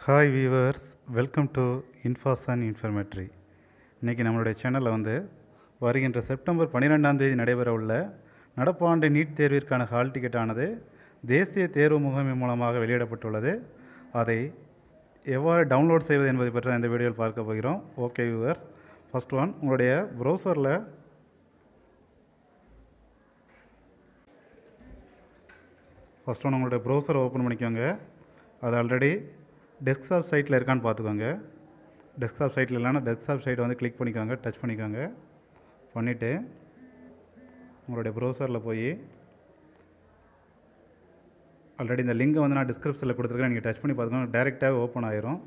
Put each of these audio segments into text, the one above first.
Hi viewers, welcome to infos and informatory. இன்றைக்கி நம்மளுடைய சேனலில் வருகின்ற செப்டம்பர் 12ஆம் தேதி நடைபெற உள்ள நடப்பாண்டு நீட் தேர்விற்கான ஹால் டிக்கெட் ஆனது தேசிய தேர்வு முகமை மூலமாக வெளியிடப்பட்டுள்ளது. அதை எவ்வாறு டவுன்லோட் செய்வது என்பதை பற்றி தான் இந்த வீடியோவில் பார்க்க போகிறோம். ஓகே வீவர்ஸ், ஃபஸ்ட் ஒன், உங்களுடைய ப்ரௌசரில் உங்களுடைய ப்ரௌசரை ஓப்பன் பண்ணிக்கோங்க. அது ஆல்ரெடி டெஸ்க்டாப் சைட்டில் இருக்கான்னு பார்த்துக்கோங்க. டெஸ்க்டாப் சைட்டில் இல்லைன்னா டெஸ்க்டாப் சைட்டை கிளிக் பண்ணிக்கோங்க, டச் பண்ணிக்கோங்க. பண்ணிவிட்டு உங்களுடைய ப்ரௌசரில் போய் ஆல்ரெடி இந்த லிங்கை நான் டிஸ்கிரிப்ஷனில் கொடுத்துருக்கேன், நீங்கள் டச் பண்ணி பார்த்துக்கோங்க. டைரெக்டாகவே ஓப்பன் ஆயிரும்.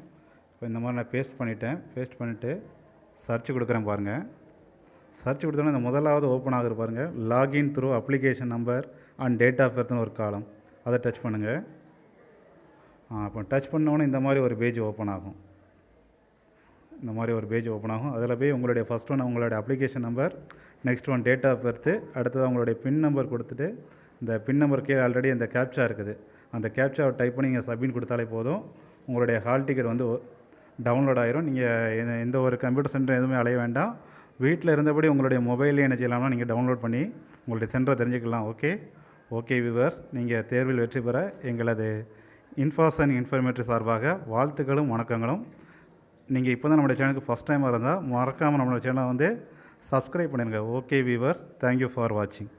இப்போ இந்த மாதிரி நான் பேஸ்ட் பண்ணிவிட்டு சர்ச் கொடுக்குறேன் பாருங்கள். சர்ச் கொடுத்தோன்னே இந்த முதலாவது ஓப்பன் ஆகுது பாருங்கள், login through application number and date of பர்த்னு ஒரு காலம். அதை டச் பண்ணுங்கள். அப்போ டச் பண்ணோன்னே இந்த மாதிரி ஒரு பேஜ் ஓப்பன் ஆகும். அதில் போய் உங்களுடைய ஃபஸ்ட் ஒன் உங்களுடைய application number, next one date of birth, அடுத்ததாக உங்களுடைய பின் நம்பர் கொடுத்துட்டு இந்த பின் நம்பருக்கே ஆல்ரெடி அந்த கேப்சா இருக்குது, அந்த கேப்சாவை டைப் பண்ணி நீங்கள் சப்மிட் கொடுத்தாலே போதும். உங்களுடைய ஹால் டிக்கெட் டவுன்லோட் ஆயிரும். நீங்கள் எந்த ஒரு கம்ப்யூட்டர் சென்டர் எதுவுமே அலைய வேண்டாம். வீட்டில் இருந்தபடி உங்களுடைய மொபைல்லே என்ன செய்யலாம்னா நீங்கள் டவுன்லோட் பண்ணி உங்களுடைய சென்டரை தெரிஞ்சுக்கலாம். ஓகே வியூவர்ஸ், நீங்கள் தேர்வில் வெற்றி பெற எங்களது இன்ஃபாஸ் அண்ட் இன்ஃபர்மேட்ரி சார்பாக வாழ்த்துக்களும் வணக்கங்களும். நீங்கள் இப்போ தான் நம்மளுடைய சேனலுக்கு ஃபஸ்ட் டைமாக இருந்தால் மறக்காமல் நம்மளோட சேனலை சப்ஸ்கிரைப் பண்ணிடுங்க. ஓகே வியூவர்ஸ், தேங்க்யூ ஃபார் வாட்சிங்.